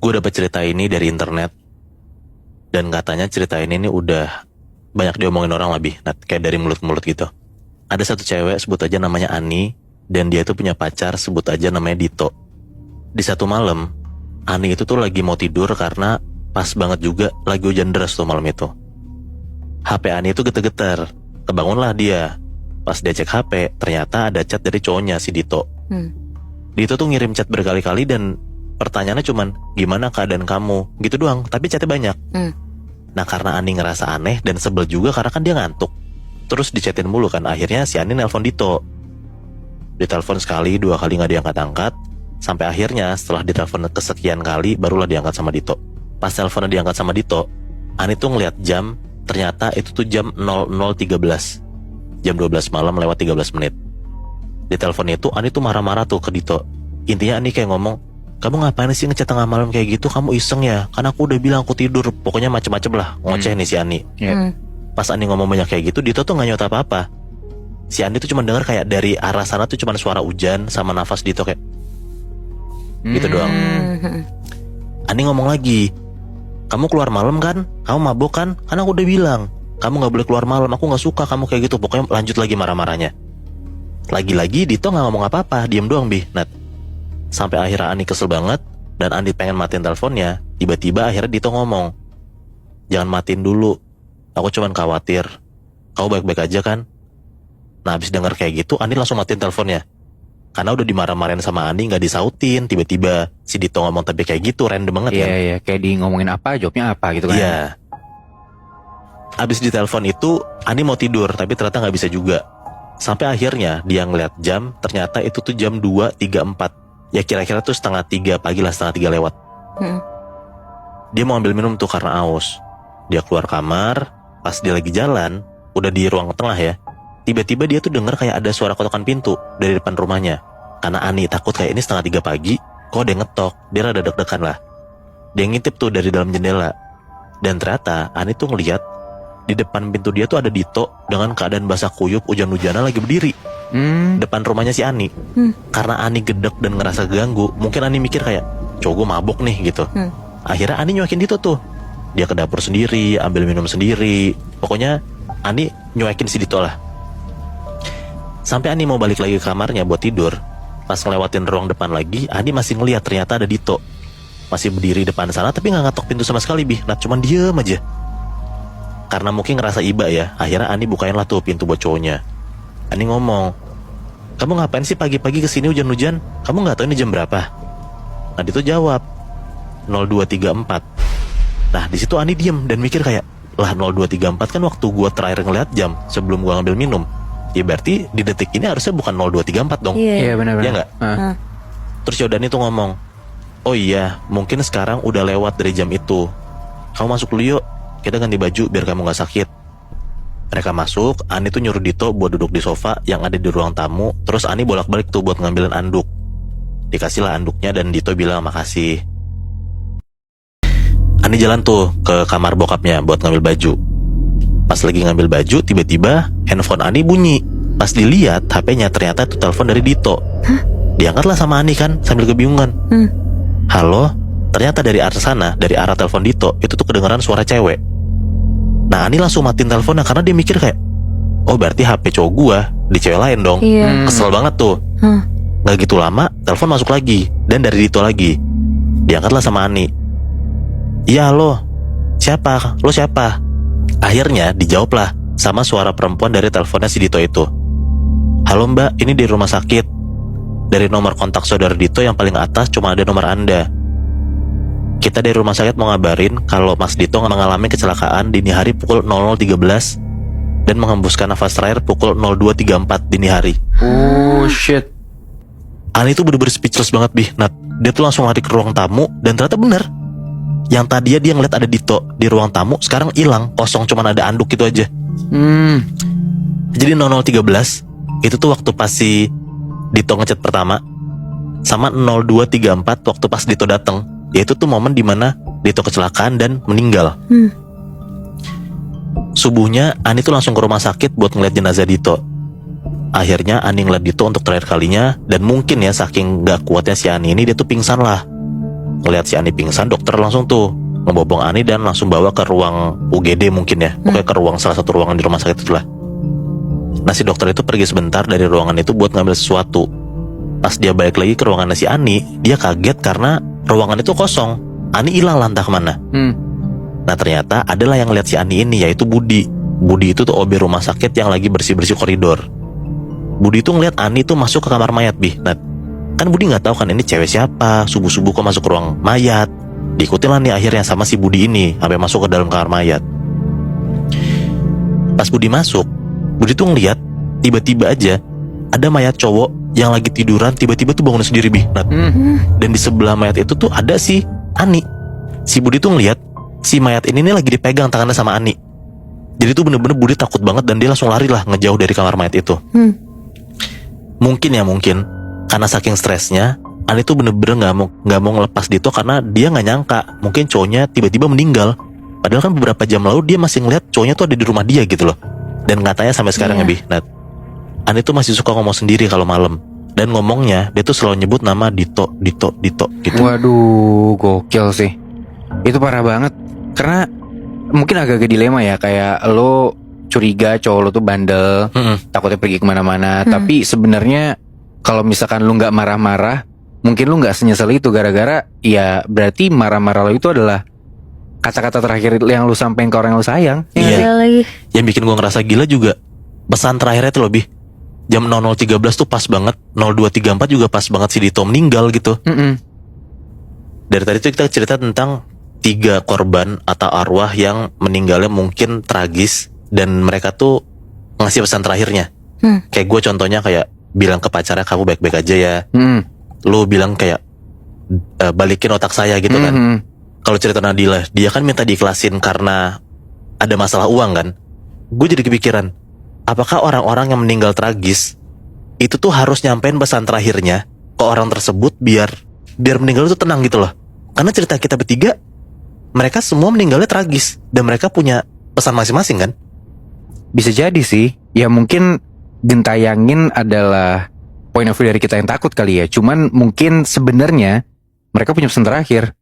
Gue dapet cerita ini dari internet. Dan katanya cerita ini udah banyak diomongin orang lebih, kayak dari mulut-mulut gitu. Ada satu cewek, sebut aja namanya Ani. Dan dia itu punya pacar, sebut aja namanya Dito. Di satu malam, Ani itu tuh lagi mau tidur karena pas banget juga lagi hujan deras tuh malam itu. HP Ani itu getar-getar. Kebangunlah dia. Pas dia cek HP, ternyata ada chat dari cowoknya si Dito. Dito tuh ngirim chat berkali-kali dan pertanyaannya cuman gimana keadaan kamu gitu doang, tapi chatnya banyak. Nah karena Ani ngerasa aneh dan sebel juga karena kan dia ngantuk, terus dichatin mulu kan. Akhirnya si Ani nelpon Dito. Ditelepon sekali, dua kali gak diangkat-angkat, sampai akhirnya setelah ditelepon kesekian kali barulah diangkat sama Dito. Pas teleponnya diangkat sama Dito, Ani tuh ngeliat jam, ternyata itu tuh jam 00.13, jam 12 malam lewat 13 menit. Di telepon itu Ani tuh marah-marah tuh ke Dito. Intinya Ani kayak ngomong, kamu ngapain sih ngechat tengah malam kayak gitu? Kamu iseng ya? Kan aku udah bilang aku tidur. Pokoknya macem-macem lah, ngoceh nih si Ani. Pas Ani ngomong banyak kayak gitu, Dito tuh gak nyaut apa-apa. Si Ani tuh cuma denger kayak dari arah sana tuh cuma suara hujan sama nafas Dito kayak gitu doang. Ani ngomong lagi, kamu keluar malam kan? Kamu mabuk kan? Kan aku udah bilang kamu gak boleh keluar malam, aku gak suka kamu kayak gitu. Pokoknya lanjut lagi marah-marahnya. Lagi-lagi Dito gak ngomong apa-apa, diem doang Nat. Sampai akhirnya Ani kesel banget dan Ani pengen matiin teleponnya. Tiba-tiba akhirnya Dito ngomong, jangan matiin dulu, aku cuman khawatir kamu baik-baik aja kan. Nah habis denger kayak gitu, Ani langsung matiin teleponnya. Karena udah dimarah-marahin sama Ani, gak disautin. Tiba-tiba si Dito ngomong tapi kayak gitu, random banget kan. Iya, kayak di ngomongin apa, jawabnya apa gitu kan. Iya. Abis ditelepon itu, Ani mau tidur tapi ternyata gak bisa juga. Sampai akhirnya dia ngeliat jam, ternyata itu tuh jam 2.34. Ya kira-kira tuh 2:30 pagi lah, 2:30 lewat. Dia mau ambil minum tuh karena aus. Dia keluar kamar, pas dia lagi jalan, udah di ruang tengah ya. Tiba-tiba dia tuh denger kayak ada suara kotokan pintu dari depan rumahnya. Karena Ani takut kayak ini 2:30 pagi, kok ada yang ngetok. Dia rada deg-degan lah. Dia ngintip tuh dari dalam jendela. Dan ternyata Ani tuh ngeliat di depan pintu dia tuh ada Dito dengan keadaan basah kuyup, hujan-hujanan lagi berdiri depan rumahnya si Ani. Karena Ani gedek dan ngerasa ganggu, mungkin Ani mikir kayak cowok gue mabok nih gitu. Akhirnya Ani nyuekin Dito tuh. Dia ke dapur sendiri, ambil minum sendiri. Pokoknya Ani nyuekin si Dito lah. Sampai Ani mau balik lagi ke kamarnya buat tidur. Pas ngelewatin ruang depan lagi, Ani masih ngeliat ternyata ada Dito masih berdiri depan sana tapi gak ngetok pintu sama sekali Nah cuman diem aja. Karena mungkin ngerasa iba ya, akhirnya Ani bukain lah tuh pintu buat cowoknya. Ani ngomong, kamu ngapain sih pagi-pagi kesini hujan-hujan? Kamu gak tahu ini jam berapa? Nah Dito jawab 02.34. Nah disitu Ani diem dan mikir kayak, lah 02.34 kan waktu gua terakhir ngeliat jam sebelum gua ngambil minum. Ya berarti di detik ini harusnya bukan 02.34 dong. Iya benar-benar. Iya gak? Terus Yodani tuh ngomong, oh iya mungkin sekarang udah lewat dari jam itu. Kamu masuk dulu yuk, kita ganti baju biar kamu gak sakit. Mereka masuk, Ani tuh nyuruh Dito buat duduk di sofa yang ada di ruang tamu. Terus Ani bolak-balik tuh buat ngambilin anduk. Dikasih lah anduknya dan Dito bilang makasih. Ani jalan tuh ke kamar bokapnya buat ngambil baju. Pas lagi ngambil baju, tiba-tiba handphone Ani bunyi. Pas dilihat HP-nya ternyata itu telepon dari Dito. Diangkatlah sama Ani kan sambil kebingungan. Halo? Ternyata dari arah sana, dari arah telepon Dito, itu tuh kedengeran suara cewek. Nah Ani langsung matiin teleponnya karena dia mikir kayak, oh berarti HP cowok gua di cewek lain dong. Kesel banget tuh. Gak gitu lama, telepon masuk lagi. Dan dari Dito lagi. Diangkatlah sama Ani. Iya halo, siapa? Lo siapa? Akhirnya dijawablah sama suara perempuan dari teleponnya si Dito itu. Halo mbak, ini di rumah sakit. Dari nomor kontak saudara Dito yang paling atas cuma ada nomor anda. Kita dari rumah sakit mau ngabarin kalau Mas Dito mengalami kecelakaan dini hari pukul 00.13 dan menghembuskan nafas terakhir pukul 02.34 dini hari. Oh shit. Ani tuh bener-bener speechless banget Nat. Dia tuh langsung lari ke ruang tamu dan ternyata bener. Yang tadinya dia ngeliat ada Dito di ruang tamu sekarang hilang, kosong, cuman ada anduk gitu aja. Jadi 00.13 itu tuh waktu pas si Dito ngechat pertama, sama 02.34 waktu pas Dito datang. Yaitu tuh momen dimana Dito kecelakaan dan meninggal. Subuhnya Ani tuh langsung ke rumah sakit buat ngeliat jenazah Dito. Akhirnya Ani ngeliat Dito untuk terakhir kalinya. Dan mungkin ya saking gak kuatnya si Ani ini, dia tuh pingsan lah. ngeliat si Ani pingsan, dokter langsung tuh ngebobong Ani dan langsung bawa ke ruang UGD mungkin ya. Pokoknya ke ruang salah satu ruangan di rumah sakit itulah. Nah si dokter itu pergi sebentar dari ruangan itu buat ngambil sesuatu. Pas dia balik lagi ke ruangan si Ani, dia kaget karena ruangan itu kosong. Ani hilang lah entah kemana. Nah ternyata adalah yang lihat si Ani ini, yaitu Budi. Budi itu tuh OB rumah sakit yang lagi bersih-bersih koridor. Budi tuh ngeliat Ani tuh masuk ke kamar mayat, Nat. Kan Budi nggak tahu kan ini cewek siapa, subuh-subuh kok masuk ke ruang mayat. Diikutin lah nih akhirnya sama si Budi ini sampai masuk ke dalam kamar mayat. Pas Budi masuk, Budi tuh ngeliat tiba-tiba aja ada mayat cowok yang lagi tiduran tiba-tiba tuh bangun sendiri, Nat. Dan di sebelah mayat itu tuh ada si Ani. Si Budi tuh ngeliat si mayat ini nih lagi dipegang tangannya sama Ani. Jadi tuh bener-bener Budi takut banget dan dia langsung lari lah ngejauh dari kamar mayat itu. Mungkin karena saking stresnya Ani tuh bener-bener nggak mau ngelepas Dito karena dia nggak nyangka mungkin cowoknya tiba-tiba meninggal. Padahal kan beberapa jam lalu dia masih ngeliat cowoknya tuh ada di rumah dia gitu loh. Dan katanya sampai sekarang ya Nat, Ani tuh masih suka ngomong sendiri kalau malam. Dan ngomongnya dia tuh selalu nyebut nama Dito gitu. Waduh, gokil sih. Itu parah banget. Karena mungkin agak-agak dilema ya, kayak lo curiga cowok lo tuh bandel, takutnya pergi kemana-mana. Tapi sebenarnya kalau misalkan lo nggak marah-marah, mungkin lo nggak senyesal itu gara-gara ya berarti marah-marah lo itu adalah kata-kata terakhir yang lo sampein ke orang yang lo sayang. Iya. Lagi. Yang bikin gue ngerasa gila juga pesan terakhirnya tuh lebih jam 00.13 tuh pas banget, 02.34 juga pas banget si Dito meninggal gitu. Dari tadi tuh kita cerita tentang 3 korban atau arwah yang meninggalnya mungkin tragis dan mereka tuh ngasih pesan terakhirnya. Kayak gue contohnya kayak bilang ke pacarnya kamu baik-baik aja ya. Lu bilang kayak balikin otak saya gitu kan. Kalau cerita Nadila, dia kan minta diikhlasin karena ada masalah uang kan. Gue jadi kepikiran, apakah orang-orang yang meninggal tragis itu tuh harus nyampein pesan terakhirnya ke orang tersebut biar meninggal itu tenang gitu loh. Karena cerita kita bertiga, mereka semua meninggalnya tragis dan mereka punya pesan masing-masing kan. Bisa jadi sih. Ya mungkin gentayangin adalah point of view dari kita yang takut kali ya. Cuman mungkin sebenarnya mereka punya pesan terakhir.